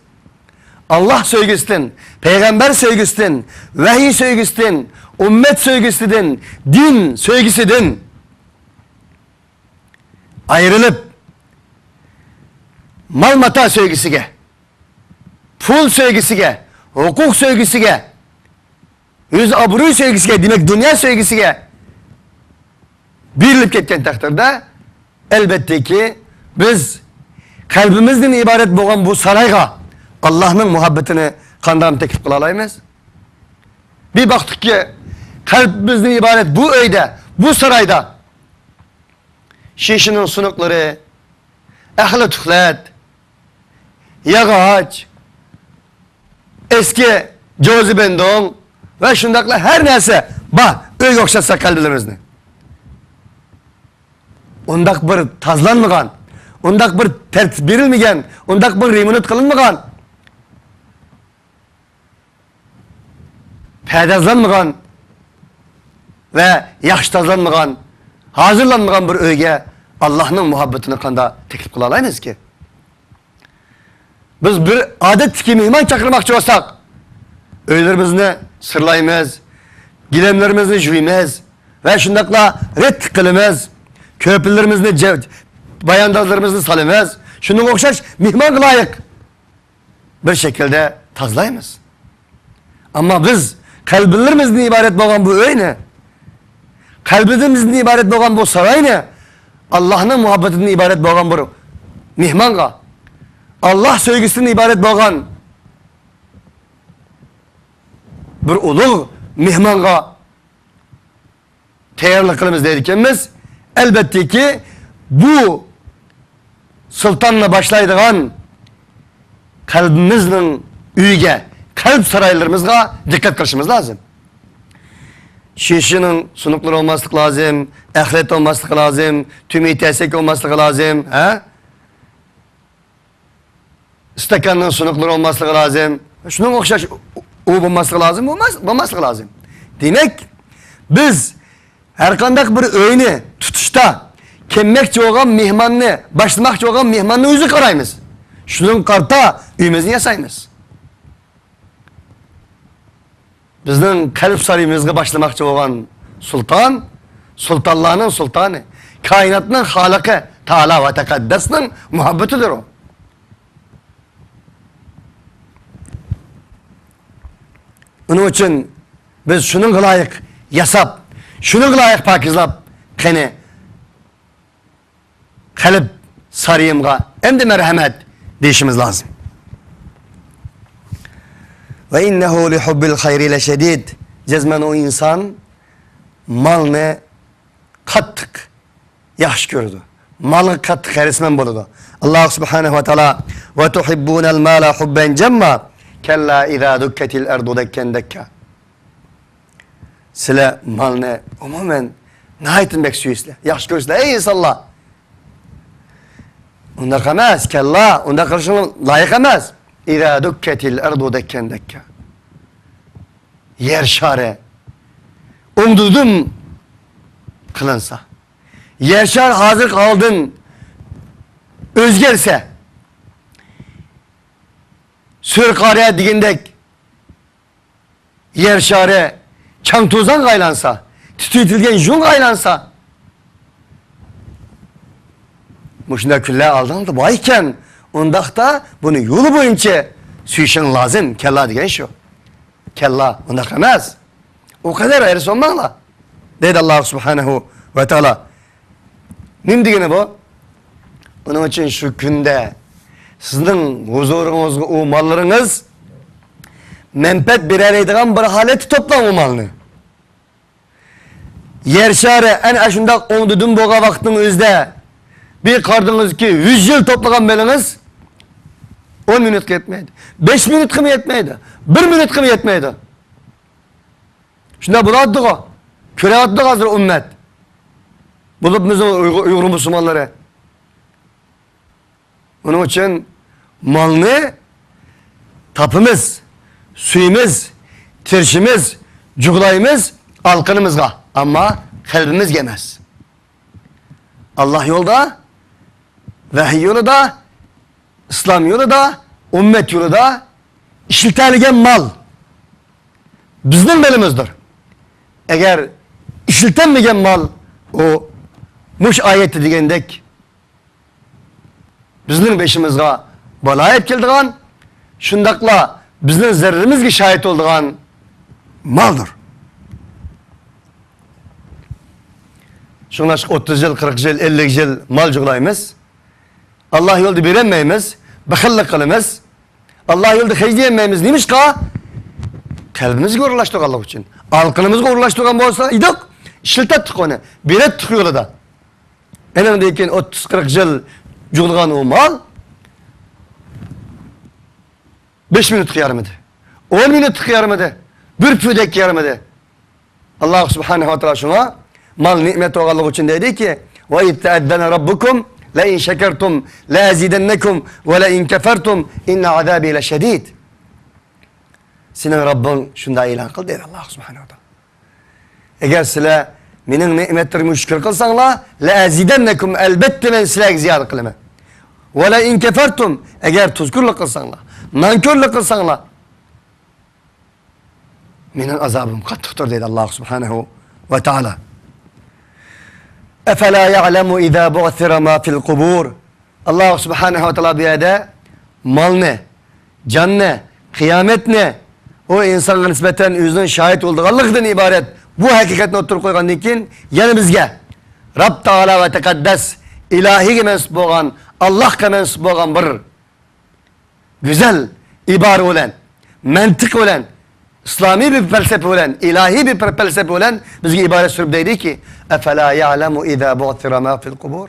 Allah sevgisinden, peygamber sevgisinden, vahiy sevgisinden, ümmet sevgisinden, din sevgisinden ayrılıp mal mata sevgisine, pul sevgisine, hukuk sevgisine Öz obro'y sevgisiga, demek dünya sevgisiga berilip ketken takdirde elbette ki biz kalbimizden ibaret bo'lgan bu sarayga Allah'ın muhabbetini qanday teklif qila olamiz? Bir baktık ki kalbimizden ibaret bu öyde, bu sarayda şişinin sunukları, ehli tuhlet, yağaç, eski cozibendon ve şundakla her neyse öyle okşatsa kalbimizni. Ondak bir tazlanmagan, ondak bir tertip berilmegen, ondak bir rimunat kılınmagan, pedazlanmagan ve yaxşı tazlanmagan, hazırlanmagan bir öyge Allah'ın muhabbetini kanda teklif kıla alayız ki. Biz bir adet ki mihman çakırmakçı olsak, öylerimizni sırlayımız, gilemlerimizni jüymez ve şundakla red kılımız, köpüllerimizni, bayandazlarımızı salimez, şunun okşaş mihman layık bir şekilde tazlayımız. Ama biz kalbimizden ibaret olan bu öyle, kalbimizden ibaret olan bu saray ne? Allah'ın muhabbetinden ibaret olan bu mihmanga, Allah sevgisinden ibaret olan bir ulu mihmanga tayyorlik qilamiz deydiganmiz. Elbette ki bu sultanla başlaydigan kalbimizning uyiga, kalp saraylarımızga dikkat qilishimiz lazım. Şişinin sunukları olmaslık lazım, ahiret olmaslık lazım, tümü tesek olmaslık lazım. İstakanın sunukları olmaslık lazım. Şunun okşaş o olmaslık lazım, olmaslık lazım. Demek biz her kandak bir öğünü tutuşta kemmekçi olan mihmanını, başlamakçı olan mihmanını özü karayımız. Şunun karta üyümüzü yasayımız. Bizden kalp sarayımızga başlamakçı olan sultan, sultanlığının sultanı, kainatının halakı, Teala ve Tekaddes'nin muhabbetidir o. Onun için biz şunun layık yasap, şunun layık pakizlap, kene, kalp sarayımga, hem de merhamet deyişimiz lazım. Ve innehu li hubbil hayri leşedid. Cezmen o insan malını kattık yaxşı gördü. Malı kattık herismen buludu. Allah subhanehu ve teala ve tuhibbunel mala hubben cemma kella izâ dukketil erdu dekken dekka. Sile malını umumen nihayetini beksiyizle. Yaxşı görürsüle. Ey insanlar. Onda kamaz. Kella. Onda karşılığına layık emez. İzâ dukketil erdu dekken dekka. Yer şare umdudum kılınsa, yer şar hazır kaldın özgerse, sürkareye digindek yer şare çam tozan kaylansa, tütütilgen jun kaylansa, muşunda külle aldandı bayken ondakta bunu yolu boyunca suyuşun lazım. Kella diyen şu. Kella onda kalmaz. O kadar ayrısı olmakla. Dedi Allah subhanehu ve teala. Ne diyene bu? Onun için şu günde sizin huzurunuzda o mallarınız menpet birer edilen bir haleti toplam o malını. Yer şare en aşında ondudun boğa vaktinin özde bir kardınız ki 100 yıl toplagan beliniz 10 minut yetmeydi. 5 minut kımı yetmeydi. 1 minut kımı yetmeydi. Şimdi bulattık o. Köre attık hazır ümmet. Bulup bizim Uygur Müslümanları. Onun için malını tapımız, suyumuz, tirşimiz, cuglayımız, alkınımızga. Ama kalbimiz gemez. Allah yolda, vahiy yolda, İslam yolda, ümmet yolda işiltilgen mal bizden belimizdir. Eğer işiltenmegen mal o muş ayeti degendek bizden beşimizge balayet keldiğen şundakla bizden zerrimizge şahit olduğun maldır. Şuna 30 yıl, 40 yıl, 50 yıl mal cuglayımız. Allah yolda veremeyimiz. Bakıllık kılımız. Allah yolda hecdiyemeyimiz. Neymiş ka? Kalbimiz uğurlaştık Allah için. Alkınımız uğurlaştık olsa idik. İşiltettik onu. Biret yolu da. En öndeyken 30-40 yıl cuglayan o mal 5 minut yarımıdı. 10 minut yarımıdı. Bir püdek yarımıdı. Allah subhanahu wa ta'ala şuna mal nimet oğallık için dedi ki وَاِذْ تَعَدَّنَ رَبُّكُمْ لَاِنْ شَكَرْتُمْ لَاَزِيدَنَّكُمْ وَلَاِنْ كَفَرْتُمْ اِنَّ عَذَابِي لَشَد۪يدٍ. Senin Rabbin şunda ilan kıl dedi Allah subhanahu wa ta'ala. Eğer sizler benim nimetlerimi şükür kılsanlar لَاَزِيدَنَّكُمْ elbette ben sizler ziyade kılımı. وَلَاِنْ كَفَرْتُمْ eğer tuzkurluk kılsanlar, nankörlük kılsanlar benim azabım katlıktır dedi Allah subhanahu ve teala. اَفَلَا يَعْلَمُ اِذَا بُعْثِرَ مَا فِي الْقُبُورِ. Allah subhanahu ve teala bir yerde mal ne, can ne, kıyamet ne, o insana nispeten yüzünün şahit olduğu Allah'tan ibaret bu hakikatini oturup koygandan keyin yana bizge Rabb Teala ve Tekaddes ilahiga mensup bo'lgan Allohga mensup bo'lgan bir güzel ibara bilan, mantiq bilan, İslami bir felsefe olan, ilahi bir felsefe olan bizge ibaret sürüp deydi ki اَفَلَا يَعْلَمُ اِذَا بُعْثِرَ مَا فِي الْقُبُورِ.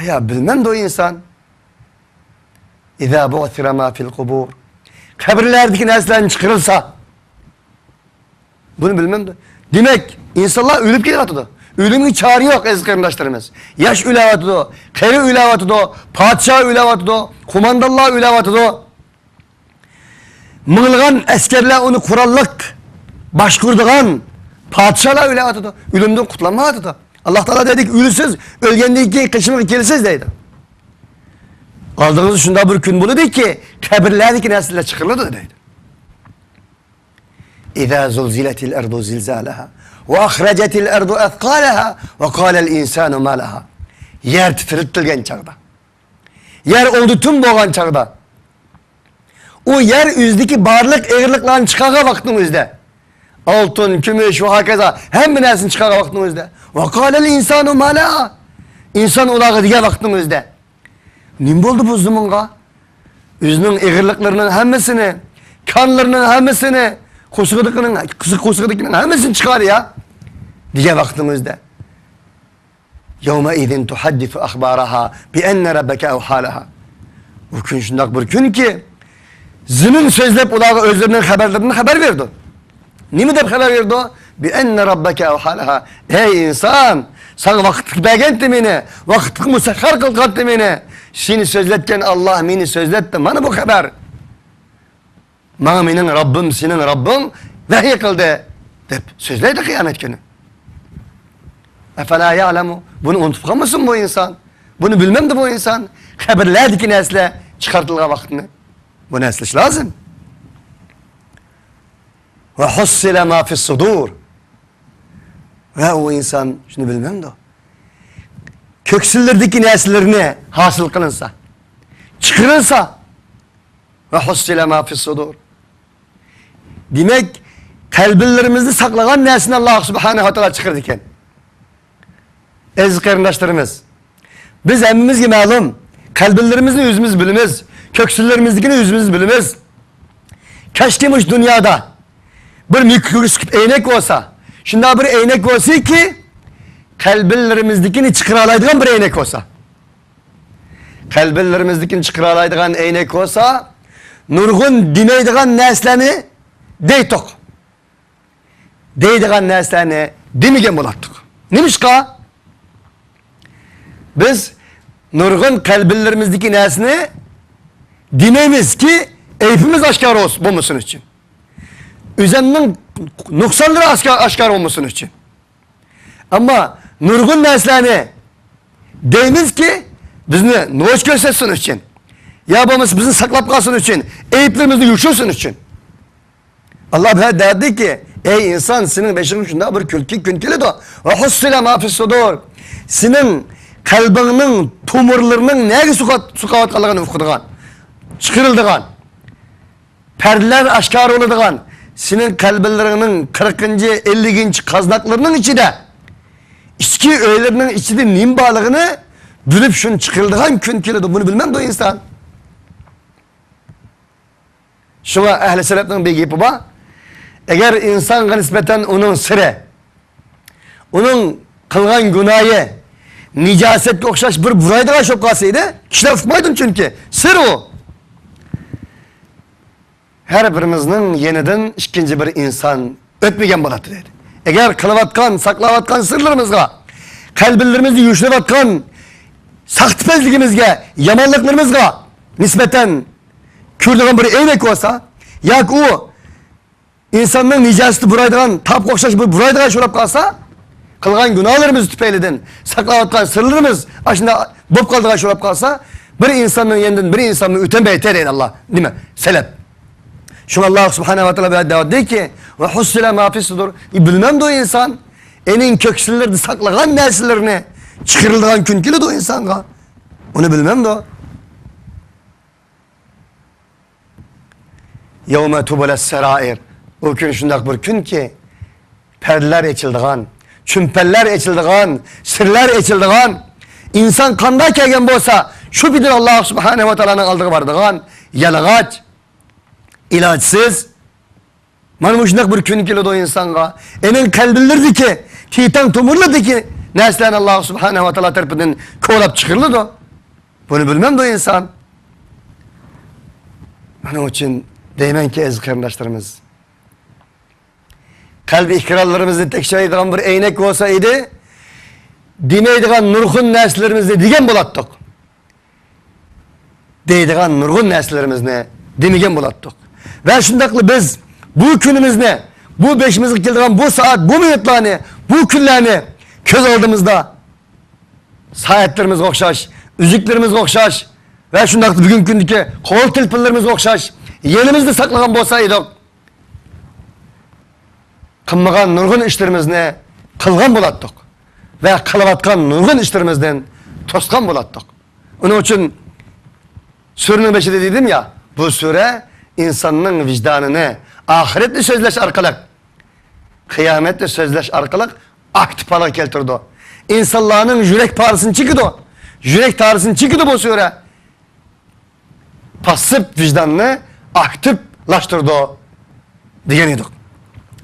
Ya bilmem de o insan. اِذَا بُعْثِرَ مَا فِي الْقُبُورِ. Kabirlerdeki neslen çıkarılsa bunu bilmem de. Demek insanlar ölüp gidiyordu. Ölümün çağrı yok aziz kardeşlerimiz. Yaş ülevatıdı, kere ülevatıdı, padişah ülevatıdı, kumandallar ülevatıdı. Mığılgan askerler onu kurallık başkurduğun padişahlar ülevatıdı. Ölümden kutlanmadı. Allah Teala dedik ölüsüz, ölgendeki kışımı kelsiz deydi. Aldığınız şunda bir gün buludu ki kabirlerdeki nesiller çıkırıldı deydi. İzâ zulziletil erdu zilzâleha ve ahrecetil erdu ethkâleha ve kâlel insânu mâ leha. Yer titriltilgen çağda. Yer oldu tüm boğan çağda. O yer üzdeki barlık eğirliklerini çıkağa vaktimizde. Altın, kümüş ve hakeza hem bir nesini çıkağa vaktimizde. Ve kâlel insânu mâ leha. İnsan ulağı diye vaktimizde. Ne oldu bu zamanğa? Üzünün eğirliklerinin hemesini, kanlarının hemesini, kusukudukinin hemesini çıkar ya. Diye vaktimizde. يَوْمَئِذٍ تُحَدِّثُ أَخْبَارَهَا بِأَنَّ رَبَّكَ اَوْحَالَهَا. Bu gün şundak bir gün ki zının sözlep ulağı özlerinin haberlerinden haber verdi. Ne mi de haber verdi? بِأَنَّ رَبَّكَ اَوْحَالَهَا. Ey insan! Sana vakit beğendi beni, vakit musakhar kıldı beni. Seni sözletken Allah beni sözletti. Bana bu haber. Bana benim Rabbim, senin Rabbin vahiy kıldı. Deyip sözleydi kıyamet günü. اَفَلَا يَعْلَمُ. Bunu unutup kalmasın bu insan. Bunu bilmem de bu insan. Haberlerdeki nesle çıkartılma vaktini. Bu nesliş lazım. وَحُسِّلَ مَا فِي الصُّدُورِ. Ve o insan şunu bilmem de o. Köksüllerdeki nesillerini hasıl kılınsa, çıkırılsa ve hussile ma fis sudur. Demek kalbinlerimizde saklanan nesini Allah subhanahu wa ta'ala çıkarırken. Aziz kardeşlerimiz, biz emmimiz gibi malum, kalbinlerimizin yüzümüz bilimiz, köksüllerimizdekini yüzümüz bilimiz. Keşkemiş dünyada bir mikroskop eynek olsa, şimdi bir eynek olsa ki kalbinlerimizdekini çıkaralaydıgan bir eynek olsa. Kalbinlerimizdekini çıkaralaydıgan eynek olsa nurgun demeydigan neslerini deydik. Deydigan neslerini demegen bulattık. Neymiş ka? Biz nurgun kalbinlerimizdeki nesini dememiz ki eyfimiz aşkar olsun bulmasın için. Üzerinin noksanları aşkar olmasın için. Ama nurgun neslerini deyimiz ki bizni noş göstersin için. Yapamız bizi saklap kalsın için. Eyiplerimizi yuşursun için. Allah derdi ki ey insan senin beşirin şunda bir küntili de ve hussile ma fis sudur. Senin kalbinin tumurlarının neye sukavat kalığını okuduğun, çıkırıldığın, perdeler aşkar oluduğun, senin kalbinlerinin 40. 50. kaznaklarının içinde İçki öğelerinin içinde nim bağlığını bilip şunu çıkıldığın gün keledi. Bunu bilmem de o insan. Şuna ehl-i seleften bir gibi var. Eğer insana nispeten onun sıra, onun kılgan günahı, nicasetke okşaş bir buraydığa şok kalsaydı, kişiler tutmaydın çünkü. Sır o. Her birimizin yeniden ikinci bir insan ötmegen boladı dedi. Eğer kılıvatkan, saklavatkan sırlarımızga, kalbinlerimizi yuşlavatkan, sahtipezligimizge, yamanlıklarımızga nispeten kürdüğün bir eynek olsa, yak o insanın nicaseti buraydıgan, tap kokşaş bir buraydıgan şolap kalsa, kılgan günahlarımızı tüpeyleden, saklavatkan sırlarımız aşında bop kaldıgan şolap kalsa, bir insanın yeniden bir insanın üten beyter eydi Allah. Değil mi? Selep. Şuna Allah subhanehu ve teala davet de ki ve hussile ma fisudur. Bilmem de o insan enin köksülerde saklagan nesillerini çıkarıldığın künkili de o insanga. Onu bilmem de o. Yevme tubules serair. O gün şundak bir gün ki perdeler açıldıgan, çümpeller açıldıgan, sırlar açıldıgan, insan kanda kelgen bolsa şu bidir Allah subhanehu ve teala'nın aldığı vardıgan yalagaç, ilaçsız, mana şundak bir gün keledi o insanga. Enin kalbinlerdi ki, titan tomurladı ki, neslen Allah subhanehu ve teala tarafından kovlap çıkırıldı o. Bunu bilmem de o insan. Onun için deymen ki aziz kardeşlerimiz, kalbi ikrarlarımızı tekşireydiğen bir eynek olsaydı, demeydiğen nurgun nesillerimizde digen bulattık. Deydiğen nurgun nesillerimizde demegen bulattık. Ve şundaklı biz bu günümüzde, bu beşimizlik yıldıran bu saat, bu minutlarını, bu günlerini köz aldığımızda saatlerimiz okşaş, üzüklerimiz okşaş ve şundaklı bugün gündeki kol tilpillerimiz okşaş, yerimizde saklagan bolsaydık, kılmagan nurgun işlerimizni kılgan bulattık ve kılıvatkan nurgun işlerimizden toskan bulattık. Onun için surenin başında dedim ya, bu sure insanın vicdanını ahiretle sözleş arkalık, kıyametle sözleş arkalık aktif hala keltirdi. İnsanların yürek parasını çıkıdı. Yürek tarısını çıkıdı bu sure. Pasif vicdanını aktiflaştırdı diyeniydik.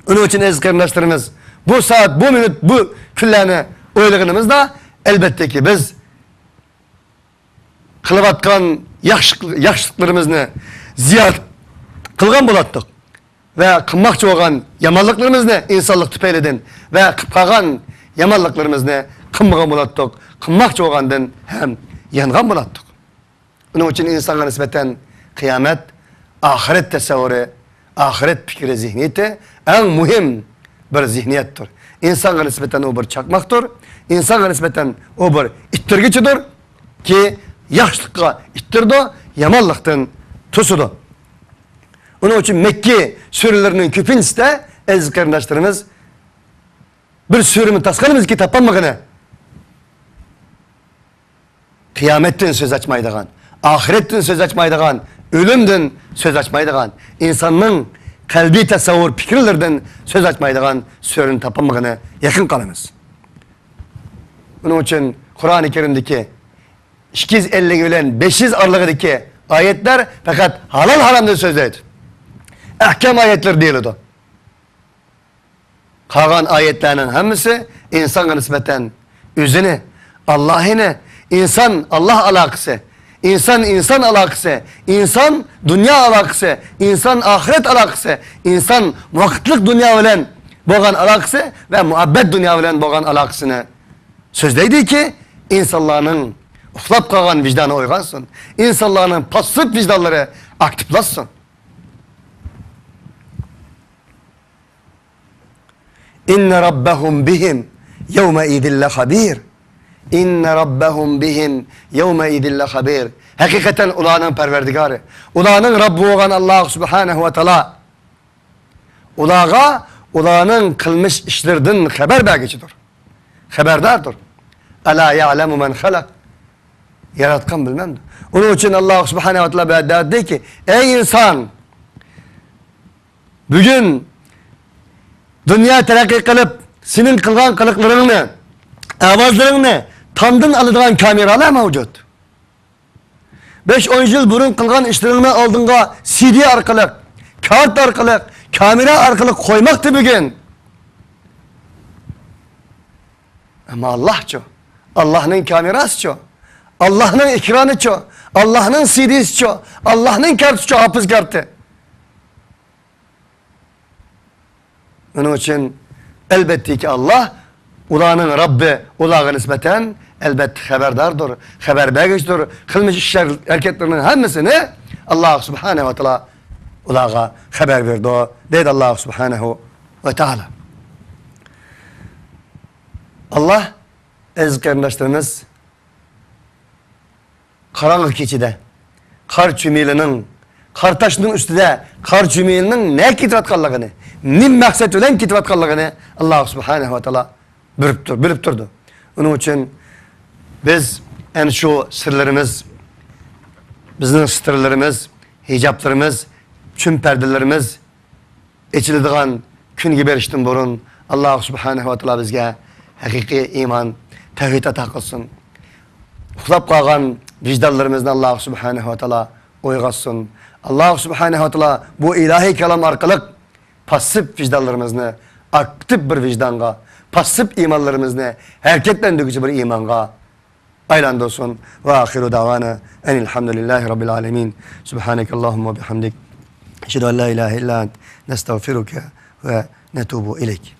Onun için aziz kardeşlerimiz, bu saat, bu minut, bu küllerini oylığınımızda elbette ki biz kılıvatkan yakışıklarımızı ziyad kılgan bulattık. Ve kımmakçı olan yamanlıklarımızı insanlık tüpeyledin. Ve kıpkagan yamanlıklarımızı kımmagan bulattık. Kımmakçı olandan hem yangan bulattık. Onun için insana nispeten kıyamet, ahiret tesavvürü, ahiret fikri zihniyeti en mühim bir zihniyettir. İnsana nispeten o bir çakmaktır. İnsana nispeten o bir ittirgiçidir ki yaşlıkla ittirdi, yamanlıktan tusudu. Onun için Mekke sürülerinin küpüncüsü de aziz kardeşlerimiz bir sürümün taskanımız ki tapanmağını kıyametten söz açmaydığın, ahiretten söz açmaydığın, ölümden söz açmaydığın, insanın kalbi tasavvur fikirlerden söz açmaydığın sürünün tapanmağını yakın kalınız. Onun için Kur'an-ı Kerim'deki 250 ölen 500 aralığındaki ayetler fakat halal haramda sözleydi. Ahkam ayetler değildi. Kalan ayetlerinin hepsi insana nispeten üzünü, Allah'ını, insan Allah alakası, insan alakası, insan dünya alakası, insan ahiret alakası, insan vakitlik dünya bilen boğan alakası ve muhabbet dünya bilen boğan alakasını sözleydi ki insanların uxlap kalan vicdanı oygansın. İnsanların pasif vicdanları aktiflaşsın. İnne rabbahum bihim yevme idille habir. İnne rabbahum bihim yevme idille habir. Hakikaten ulanın perverdigarı. Ulanın Rabbi olan Allah subhanehu ve teala. Ulağa ulanın kılmış işlerden haber belgecidir. Haberdardır. Ala ya'lemu men halak. Yaratkan bilmemdir. Onun için Allah subhanehu ve teala der ki ey insan bugün dünya terakki kılıp senin kılgan kılıklarını Avazlarını tandan alıdığan kameralar mevcut. 5-10 yıl burun kılgan işlerini aldığında CD arkalık, kart arkalık, kamera arkalık koymaktı bugün. Ama Allah ço. Allah'ın kamerası ço. Allah'ın ekranı ço. Allah'ın CD'si ço. Allah'ın kartı ço. Hapız kartı. Onun için elbette ki Allah ulağının Rabbi ulağa nispeten elbette haberdardır. Haber belgeçtir. Kılmış işler hareketlerinin hemmisini Allah subhanehu ve teala ulağa haber verdi. Deydi Allah subhanehu ve teala. Allah aziz kardeşlerimiz karanlık keçide kar çümüğünün kar taşının üstüde kar çümüğünün ne kitvatkanlığını ne maksat olan kitvatkanlığını Allah subhanehu ve teala bilip durdu. Onun için biz en şu sırlarımız bizning sırlarımız hicaplarımız tüm perdelerimiz içildiğin kun gibi eriştin burun Allah subhanehu ve teala bizge hakiki iman tevhid ata kılsın. Uxlab kalgan vicdanlarımızdan Allah subhanehu ve teala uyg'otsin. Allah subhanehu ve teala bu ilahi kelam arkalık pasif vicdanlarımızı aktif bir vicdanga, pasif imanlarımızı hareketlendirgücü bir imanga aylandırsın. Ve ahiru davana enilhamdülillahi rabbil alemin. Subhanekallahumma bihamdik. Eşhedü en la ilahe illa ent nestağfiruke ve netubu ileyk.